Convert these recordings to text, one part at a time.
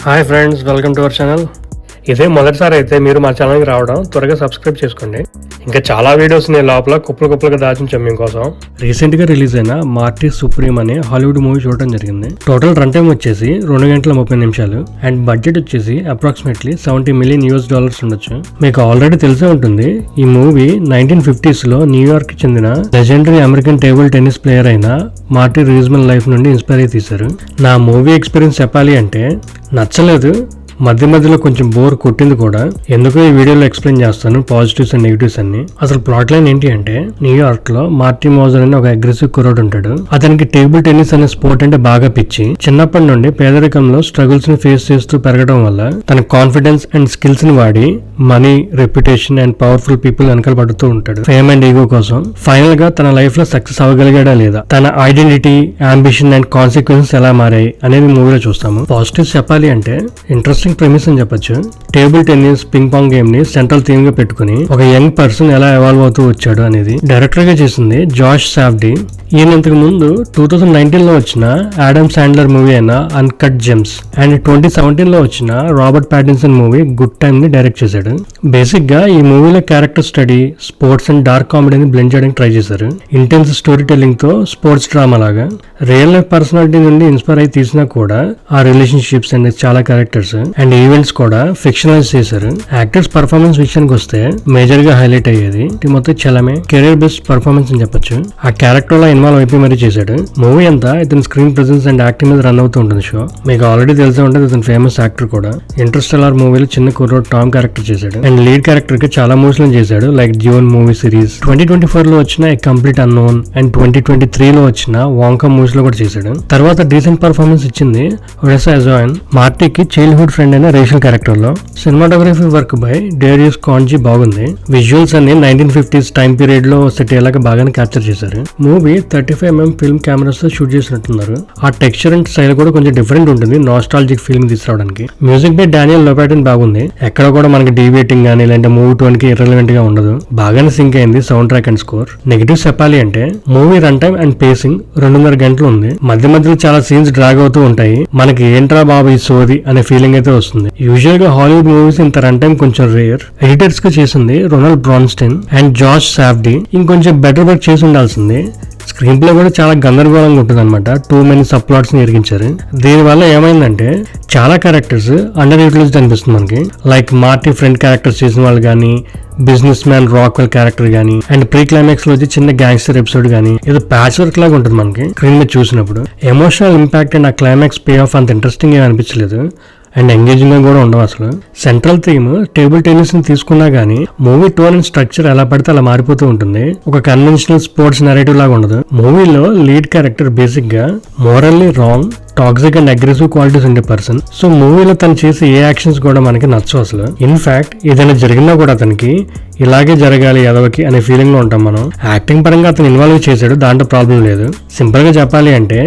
Hi friends, welcome to our channel. ఇదే మొదటిసారి అయితే మీరు మా ఛానల్కి రావడం త్వరగా సబ్స్క్రైబ్ చేసుకోండి. ఇంకా చాలా వీడియోస్ నేను లోపల కుప్పలుగా దాచించాం మీకోసం. రీసెంట్ గా రిలీజ్ అయిన మార్టీ సుప్రీం అనే హాలీవుడ్ మూవీ చూడడం జరిగింది. టోటల్ రన్ టైం వచ్చేసి 2 గంటల 30 నిమిషాలు అండ్ బడ్జెట్ వచ్చేసి అప్రాక్సిమేట్లీ $70 మిలియన్ ఉండొచ్చు. మీకు ఆల్రెడీ తెలిసే ఉంటుంది, ఈ మూవీ 1950s లో న్యూయార్క్ కి చెందిన legendary American table tennis player అయిన మార్టీ రీజ్మన్ లైఫ్ నుండి ఇన్స్పైర్ అయి తీశారు. నా మూవీ ఎక్స్పీరియన్స్ చెప్పాలి అంటే నచ్చలేదు, మధ్యలో కొంచెం బోర్ కొట్టింది కూడా. ఎందుకో ఈ వీడియోలో ఎక్స్ప్లెయిన్ చేస్తాను పాజిటివ్స్ అండ్ నెగిటివ్స్ అన్ని. అసలు ప్లాట్ లైన్ ఏంటి అంటే, న్యూయార్క్ లో మార్టీ మోజర్ అనే ఒక అగ్రెసివ్ కుర్రాడు ఉంటాడు. అతనికి టేబుల్ టెన్నిస్ అనే స్పోర్ట్ అంటే బాగా పిచ్చి. చిన్నప్పటి నుండి పేదరికంలో స్ట్రగుల్స్ ని ఫేస్ చేస్తూ పెరగడం వల్ల తన కాన్ఫిడెన్స్ అండ్ స్కిల్స్ ని వాడి money, reputation and powerful people వెనకాల పడుతూ ఉంటాడు ఫేమ్ అండ్ ఈగో కోసం. ఫైనల్ గా తన లైఫ్ లో సక్సెస్ అవ్వగలిగాడా లేదా, తన ఐడెంటిటీ, అంబిషన్ అండ్ కాన్సిక్వెన్సెస్ ఎలా మారాయి అనేది మూవీలో చూస్తాము. పాజిటివ్స్ చెప్పాలి అంటే ఇంట్రెస్టింగ్ ప్రెమిస్ అని చెప్పొచ్చు. Table tennis, ping pong game ని సెంట్రల్ థీమ్ గా పెట్టుకుని ఒక యంగ్ పర్సన్ ఎలా ఎవాల్వ్ అవుతూ వచ్చాడు అనేది డైరెక్టర్ గా చేసింది జాష్ సాఫ్డీ. ఈయన ఇంతకు ముందు 2019 లో వచ్చిన ఆడమ్ శాండ్లర్ మూవీ అయిన అన్కట్ జెమ్స్ అండ్ 2017 లో వచ్చిన Robert Pattinson movie Good Time ని డైరెక్ట్ చేశాడు. బేసిక్ గా ఈ మూవీలో character study, sports and dark కామెడీని బ్లెండ్ చేయడానికి ట్రై చేశారు. ఇంటెన్స్ స్టోరీ టెల్లింగ్ తో స్పోర్ట్స్ డ్రామా లాగా రియల్ లైఫ్ పర్సనాలిటీ నుండి ఇన్స్పైర్ అయి తీసినా కూడా ఆ రిలేషన్షిప్స్ అండ్ చాలా క్యారెక్టర్స్ అండ్ ఈవెంట్స్ కూడా ఫిక్షనలైజ్ చేశారు. యాక్టర్స్ పర్ఫార్మెన్స్ విషయానికి వస్తే మేజర్ గా హైలైట్ అయ్యేది తిమోథీ చలమే కెరీర్ బెస్ట్ పర్ఫార్మెన్స్ అని చెప్పొచ్చు. ఆ క్యారెక్టర్ లో ఇన్వాల్వ్ అయిపోయి మరీ చేశాడు. మూవీ అంతా ఇతని స్క్రీన్ ప్రెసెన్స్ అండ్ యాక్టింగ్ మీద రన్ అవుతూ ఉంటుంది షో. మీకు ఆల్రెడీ తెలిసే ఉంటుంది ఇతను ఫేమస్ యాక్టర్ కూడా. ఇంటర్స్టెల్లార్ మూవీలో చిన్న కుర్రోడ్ టామ్ క్యారెక్టర్ చేశాడు అండ్ లీడ్ క్యారెక్టర్ కి చాలా మూవీస్ లో చేశాడు, లైక్ డ్యూన్ మూవీ సిరీస్. 2024 లో వచ్చిన ఏ కంప్లీట్ అన్నోన్ అండ్ 2023 లో వచ్చిన వాంకా మూవీస్ లో కూడా చేశాడు. తర్వాత డీసెంట్ పర్ఫార్మెన్స్ ఇచ్చింది ఒడెసా అజాయిన్, మార్టీకి చైల్డ్హుడ్ ఫ్రెండ్ అయిన రేషల్ క్యారెక్టర్ లో. Cinematography work by Darius kanji బాగుంది. విజువల్స్ అన్ని 1950s టైం పీరియడ్ లో సెట్ అయ్యేలాగా బాగానే క్యాప్చర్ చేశారు. మూవీ 35mm ఫిల్మ్ కెమెరాస్ తో షూట్ చేసినట్టున్నారు. ఆ టెక్స్చర్ అండ్ స్టైల్ కూడా కొంచెం డిఫరెంట్ ఉంటుంది నాస్టాలజిక్ ఫిల్మ్ తీసుకురావడానికి. మ్యూజిక్ బై డానియల్ లోపాటిన్ బాగుంది. ఎక్కడ కూడా మనకి డీవియేటింగ్ గానీ లేదంటే మూవీ టోన్ కి ఇర్రెలవెంట్ గా ఉండదు. బాగానే సింక్ అయింది sound track and score. Negatives చెప్పాలి అంటే movie run time and facing 2.5 గంటలు ఉంది. మధ్యలో చాలా సీన్స్ డ్రాగ్ అవుతూ ఉంటాయి. మనకి ఏంట్రా బాబు ఈ సోది అనే ఫీలింగ్ అయితే వస్తుంది. యూజువల్ గా హాలీవుడ్ మూవీస్ ఇంత రన్ టైం కొంచెం రేర్. ఎడిటర్స్ గా చేసింది రొనాల్డ్ బ్రాన్స్టైన్ అండ్ జాష్ సాఫ్డీ. ఇంకొంచెం బెటర్ వర్క్ చేసి ఉండాల్సింది. స్క్రీన్ ప్లే కూడా చాలా గందరగోళంగా ఉంటుంది అనమాట. టూ మెనీ సబ్ ప్లాట్స్ ని ఇరిగించారు. దీనివల్ల ఏమైందంటే చాలా క్యారెక్టర్స్ అండర్ యూటిలైజ్డ్ అనిపిస్తుంది మనకి. లైక్ మార్టీ ఫ్రెండ్ క్యారెక్టర్స్ చేసిన వాళ్ళు కానీ, బిజినెస్ మ్యాన్ రాక్వెల్ క్యారెక్టర్ గానీ అండ్ ప్రీ క్లైమాక్స్ లో వచ్చి చిన్న గ్యాంగ్స్టర్ ఎపిసోడ్ గానీ ఏదో ప్యాచ్ వర్క్ లాగా ఉంటుంది మనకి స్క్రీన్ మీద చూసినప్పుడు. ఎమోషనల్ ఇంపాక్ట్ అండ్ ఆ క్లైమాక్స్ పే ఆఫ్ అంత ఇంట్రెస్టింగ్ ఏం అనిపించలేదు అండ్ ఎంగేజింగ్ గా కూడా ఉండవు. అసలు సెంట్రల్ థీమ్ టేబుల్ టెన్నిస్ ని తీసుకున్నా గానీ మూవీ టోన్ అండ్ స్ట్రక్చర్ ఎలా పడితే అలా మారిపోతూ ఉంటుంది. ఒక కన్వెన్షనల్ స్పోర్ట్స్ నెరేటివ్ లాగా ఉండదు. మూవీలో లీడ్ క్యారెక్టర్ బేసిక్ గా morally wrong, toxic and aggressive qualities ఉండే పర్సన్. సో మూవీలో తను చేసే ఏ యాక్షన్స్ కూడా మనకి నచ్చవు అసలు. ఇన్ఫాక్ట్ ఏదైనా జరిగినా కూడా అతనికి ఇలాగే జరగాలి ఎదవకి అనే ఫీలింగ్ లో ఉంటాం మనం. యాక్టింగ్ పరంగా అతను ఇన్వాల్వ్ చేశాడు, దాంట్లో ప్రాబ్లం లేదు. సింపుల్ గా చెప్పాలి అంటే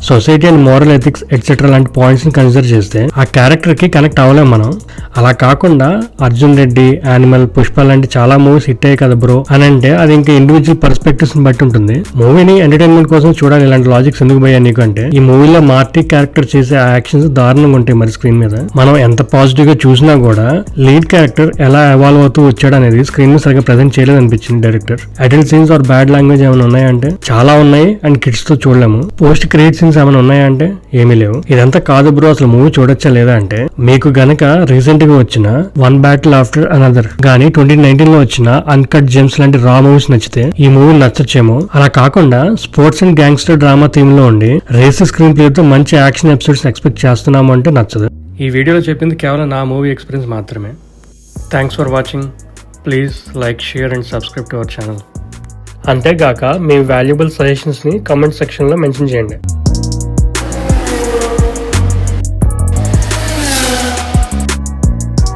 society and moral ethics etcetera లాంటి పాయింట్స్ ని కన్సిడర్ చేస్తే ఆ క్యారెక్టర్ కి కనెక్ట్ అవ్వలేం మనం. అలా కాకుండా అర్జున్ రెడ్డి, యానిమల్, పుష్ప లాంటి చాలా మూవీస్ హిట్ అయ్యాయి కదా బ్రో అని అంటే అది ఇంకా ఇండివిజువల్ పర్స్పెక్టివ్స్ ని బట్టి ఉంటుంది. మూవీని ఎంటర్టైన్మెంట్ కోసం చూడాలి, ఇలాంటి లాజిక్స్ ఎందుకు పోయా నీకు అంటే ఈ మూవీలో మార్టీ క్యారెక్టర్ చేసే యాక్షన్స్ దారుణంగా ఉంటాయి మరి స్క్రీన్ మీద. మనం ఎంత పాజిటివ్ గా చూసినా కూడా లీడ్ క్యారెక్టర్ ఎలా ఎవాల్వ్ అవుతూ వచ్చాడు అనేది స్క్రీన్ మీద సరిగ్గా ప్రెజెంట్ చేయలేదు అనిపించింది director. Adult scenes or bad language ఏమైనా ఉన్నాయంటే చాలా ఉన్నాయి అండ్ కిడ్స్ తో చూడలేము. పోస్ట్ క్రెడిట్ సీన్స్ ఏమైనా ఉన్నాయంటే ఏమీ లేవు. ఇదంతా కాదు బ్రో అసలు మూవీ చూడొచ్చా లేదా అంటే, మీకు గనక రీసెంట్ గా వచ్చిన వన్ బ్యాటిల్ ఆఫ్టర్ అనదర్ గానీ 2019 లో వచ్చిన అన్కట్ జెమ్స్ లాంటి రా మూవీస్ నచ్చితే ఈ మూవీ నచ్చొచ్చేమో. అలా కాకుండా sports and gangster drama theme లో ఉండి రేస్ స్క్రీన్ ప్లే తో మంచి యాక్షన్ ఎపిసోడ్స్ ఎక్స్పెక్ట్ చేస్తున్నాము అంటే నచ్చదు. ఈ వీడియోలో చెప్పింది కేవలం నా మూవీ ఎక్స్పీరియన్స్ మాత్రమే. Thanks for watching. Please like, share and subscribe to our channel. అంతేగాక మీ వాల్యుబుల్ సజెషన్స్ ని కామెంట్ సెక్షన్ లో మెన్షన్ చేయండి.